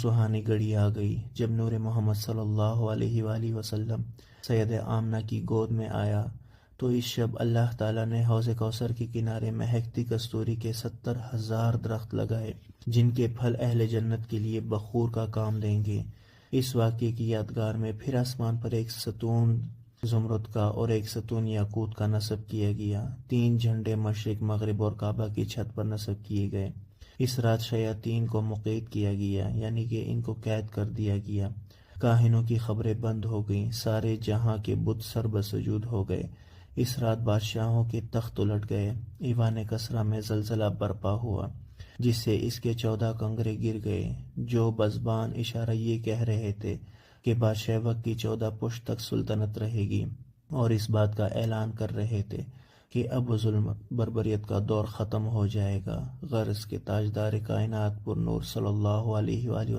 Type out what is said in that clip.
سہانی گھڑی آ گئی جب نور محمد صلی اللہ علیہ وآلہ وسلم سید آمنہ کی گود میں آیا تو اس شب اللہ تعالیٰ نے حوض کوثر کے کنارے مہکتی کستوری کے 70,000 درخت لگائے جن کے پھل اہل جنت کے لیے بخور کا کام دیں گے۔ اس واقعے کی یادگار میں پھر آسمان پر ایک ستون زمرد کا اور ایک ستون یاقوت کا نصب کیا گیا۔ 3 جھنڈے مشرق، مغرب اور کعبہ کی چھت پر نصب کیے گئے۔ اس رات شیاطین کو مقید کیا گیا، یعنی کہ ان کو قید کر دیا گیا۔ کاہنوں کی خبریں بند ہو گئیں، سارے جہاں کے بت سر بسجود ہو گئے۔ اس رات بادشاہوں کے تخت الٹ گئے۔ ایوان کسریٰ میں زلزلہ برپا ہوا جس سے اس کے 14 کنگرے گر گئے۔ جو بزبان اشارہ یہ کہہ رہے تھے کہ بادشاہ وقت کی 14 پشت تک سلطنت رہے گی، اور اس بات کا اعلان کر رہے تھے کہ اب ظلم بربریت کا دور ختم ہو جائے گا۔ غرض کے تاجدار کائنات پر نور صلی اللہ علیہ وآلہ